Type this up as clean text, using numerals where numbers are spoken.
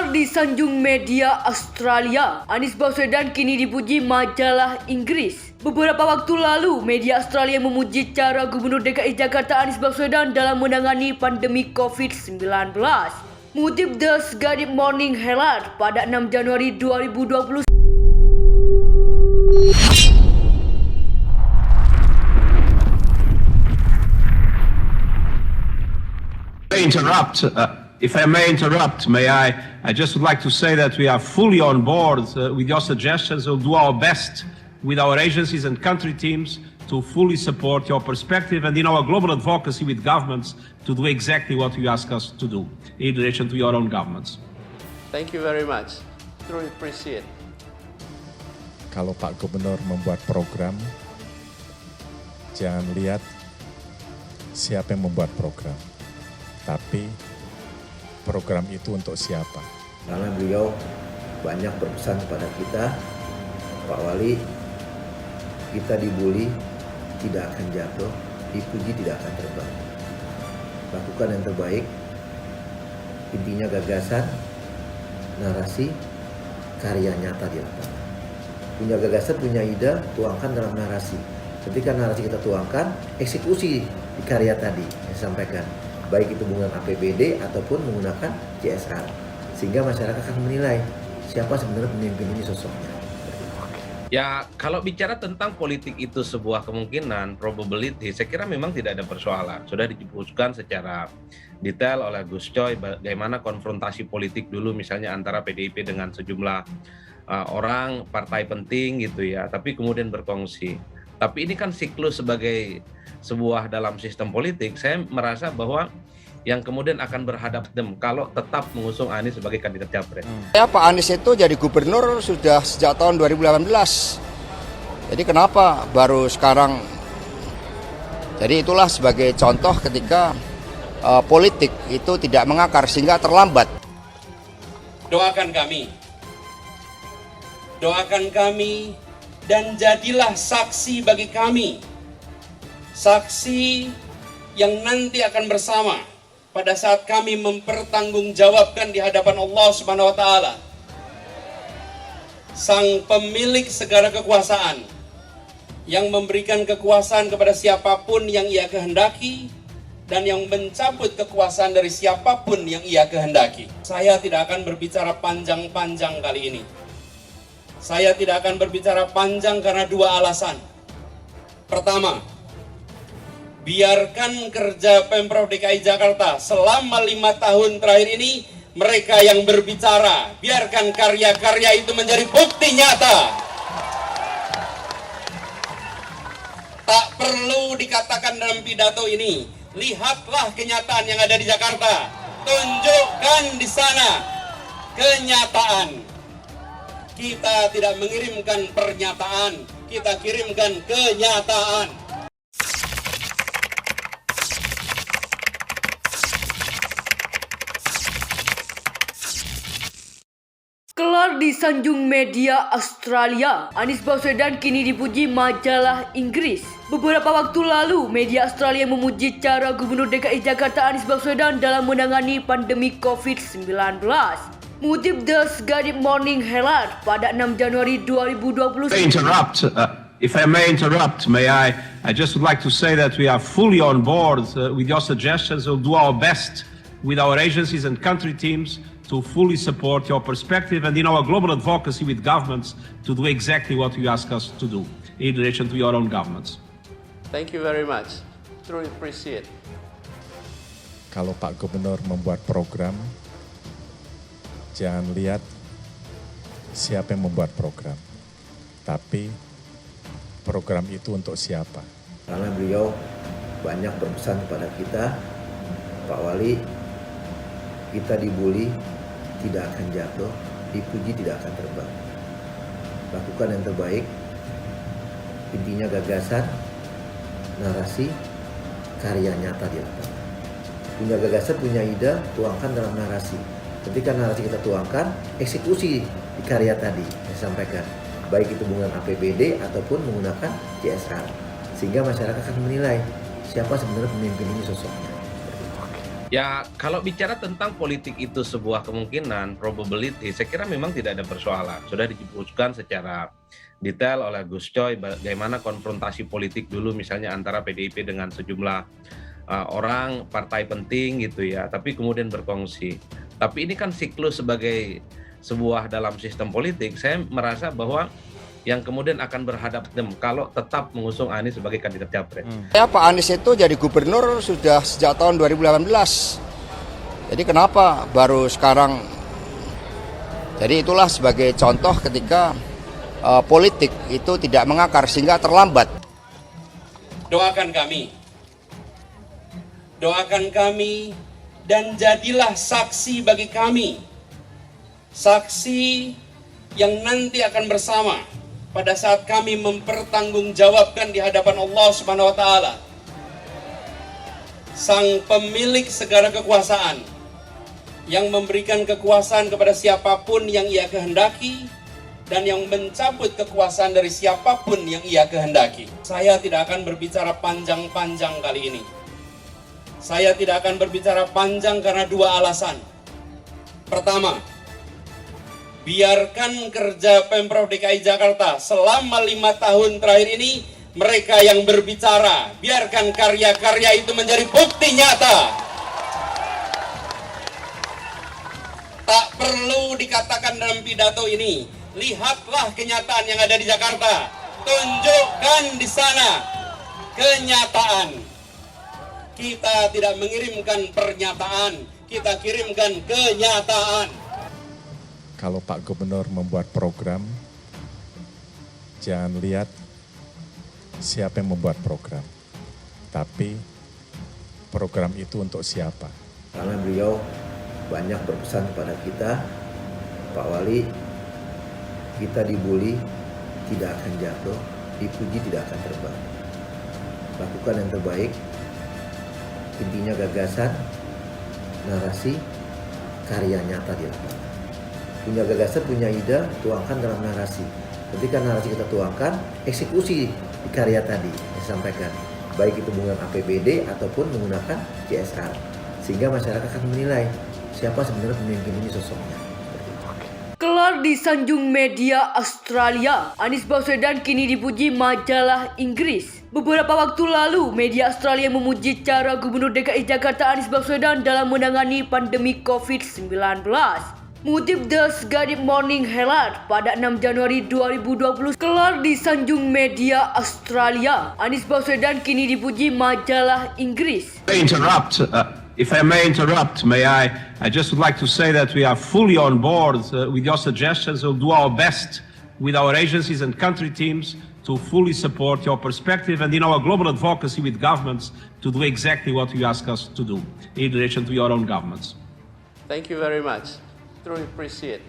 Kelar disanjung media Australia, Anies Baswedan kini dipuji majalah Inggris. Beberapa waktu lalu, media Australia memuji cara Gubernur DKI Jakarta Anies Baswedan dalam menangani pandemi COVID-19. Mengutip The Guardian Morning Herald pada 6 Januari 2020. If I may interrupt, I just would like to say that we are fully on board with your suggestions. We'll do our best with our agencies and country teams to fully support your perspective and in our global advocacy with governments to do exactly what you ask us to do in relation to your own governments. Thank you very much. Truly appreciate. Kalau Pak Gubernur membuat program, jangan lihat siapa yang membuat program, tapi program itu untuk siapa. Karena beliau banyak berpesan kepada kita, Pak Wali, kita dibully tidak akan jatuh, dipuji tidak akan terbang. Lakukan yang terbaik, intinya gagasan, narasi, karya nyata di lapangan. Punya gagasan, punya ide, tuangkan dalam narasi. Ketika narasi kita tuangkan, eksekusi di karya tadi yang sampaikan. Baik itu menggunakan APBD ataupun menggunakan CSR. Sehingga masyarakat akan menilai siapa sebenarnya pemimpin ini sosoknya. Ya, kalau bicara tentang politik itu sebuah kemungkinan, probability, saya kira memang tidak ada persoalan. Sudah disebutkan secara detail oleh Gus Coy bagaimana konfrontasi politik dulu misalnya antara PDIP dengan sejumlah orang, partai penting gitu ya, tapi kemudian berkongsi. Tapi ini kan siklus sebagai sebuah dalam sistem politik, saya merasa bahwa yang kemudian akan berhadapan kalau tetap mengusung Anies sebagai kandidat capres. Ya, Pak Anies itu jadi gubernur sudah sejak tahun 2018. Jadi kenapa baru sekarang? Jadi itulah sebagai contoh ketika politik itu tidak mengakar sehingga terlambat. Doakan kami dan jadilah saksi bagi kami. Saksi yang nanti akan bersama pada saat kami mempertanggungjawabkan di hadapan Allah Subhanahu wa taala. Sang pemilik segala kekuasaan yang memberikan kekuasaan kepada siapapun yang ia kehendaki dan yang mencabut kekuasaan dari siapapun yang ia kehendaki. Saya tidak akan berbicara panjang-panjang kali ini. Saya tidak akan berbicara panjang karena dua alasan. Pertama, biarkan kerja Pemprov DKI Jakarta selama 5 tahun terakhir ini mereka yang berbicara. Biarkan karya-karya itu menjadi bukti nyata. Tak perlu dikatakan dalam pidato ini. Lihatlah kenyataan yang ada di Jakarta. Tunjukkan di sana kenyataan. Kita tidak mengirimkan pernyataan, kita kirimkan kenyataan. Kelar disanjung media Australia, Anies Baswedan kini dipuji majalah Inggris. Beberapa waktu lalu, media Australia memuji cara Gubernur DKI Jakarta Anies Baswedan dalam menangani pandemi COVID-19. Mengutip The Guardian Morning Herald pada 6 Januari 2020. If I may interrupt, I just would like to say that we are fully on board with your suggestions. We'll do our best with our agencies and country teams to fully support your perspective and in our global advocacy with governments to do exactly what you ask us to do in relation to your own governments. Thank you very much. Truly appreciate. Kalau Pak Gubernur membuat program, jangan lihat siapa yang membuat program, tapi program itu untuk siapa. Karena beliau banyak berpesan kepada kita, Pak Wali, kita dibully tidak akan jatuh, dipuji tidak akan terbang. Lakukan yang terbaik, intinya gagasan, narasi, karya nyata di lapangan. Punya gagasan, punya ide, tuangkan dalam narasi. Ketika narasi kita tuangkan, eksekusi di karya tadi yang sampaikan. Baik itu menggunakan APBD ataupun menggunakan CSR. Sehingga masyarakat akan menilai siapa sebenarnya pemimpin ini sosoknya. Ya, kalau bicara tentang politik itu sebuah kemungkinan, probability, saya kira memang tidak ada persoalan. Sudah disebutkan secara detail oleh Gus Coy bagaimana konfrontasi politik dulu misalnya antara PDIP dengan sejumlah orang, partai penting gitu ya, tapi kemudian berkongsi. Tapi ini kan siklus sebagai sebuah dalam sistem politik, saya merasa bahwa yang kemudian akan berhadapan kalau tetap mengusung Anies sebagai kandidat capres. Ya, Pak Anies itu jadi gubernur sudah sejak tahun 2018. Jadi kenapa baru sekarang? Jadi itulah sebagai contoh ketika politik itu tidak mengakar sehingga terlambat. Doakan kami dan jadilah saksi bagi kami. Saksi yang nanti akan bersama pada saat kami mempertanggungjawabkan di hadapan Allah Subhanahu wa taala. Sang pemilik segala kekuasaan yang memberikan kekuasaan kepada siapapun yang ia kehendaki dan yang mencabut kekuasaan dari siapapun yang ia kehendaki. Saya tidak akan berbicara panjang-panjang kali ini. Saya tidak akan berbicara panjang karena dua alasan. Pertama, biarkan kerja Pemprov DKI Jakarta selama 5 tahun terakhir ini mereka yang berbicara. Biarkan karya-karya itu menjadi bukti nyata. Tak perlu dikatakan dalam pidato ini. Lihatlah kenyataan yang ada di Jakarta. Tunjukkan di sana kenyataan. Kita tidak mengirimkan pernyataan, kita kirimkan kenyataan. Kalau Pak Gubernur membuat program, jangan lihat siapa yang membuat program, tapi program itu untuk siapa. Karena beliau banyak berpesan kepada kita, Pak Wali, kita dibully tidak akan jatuh, dipuji tidak akan terbang. Lakukan yang terbaik, intinya gagasan, narasi, karya nyata di lapangan. Punya gagasan, punya ide, tuangkan dalam narasi. Ketika narasi kita tuangkan, eksekusi di karya tadi disampaikan. Baik itu menggunakan APBD ataupun menggunakan CSR. Sehingga masyarakat akan menilai siapa sebenarnya pemimpin ini sosoknya. Kelar disanjung media Australia, Anies Baswedan kini dipuji majalah Inggris. Beberapa waktu lalu, media Australia memuji cara Gubernur DKI Jakarta Anies Baswedan dalam menangani pandemi COVID-19. Mengutip The Guardian Morning Herald pada 6 Januari 2020, kelar disanjung media Australia, Anies Baswedan kini dipuji majalah Inggris. If I may interrupt, I just would like to say that we are fully on board with your suggestions. We'll do our best with our agencies and country teams to fully support your perspective and in our global advocacy with governments to do exactly what you ask us to do in relation to your own governments. Thank you very much. Truly appreciate.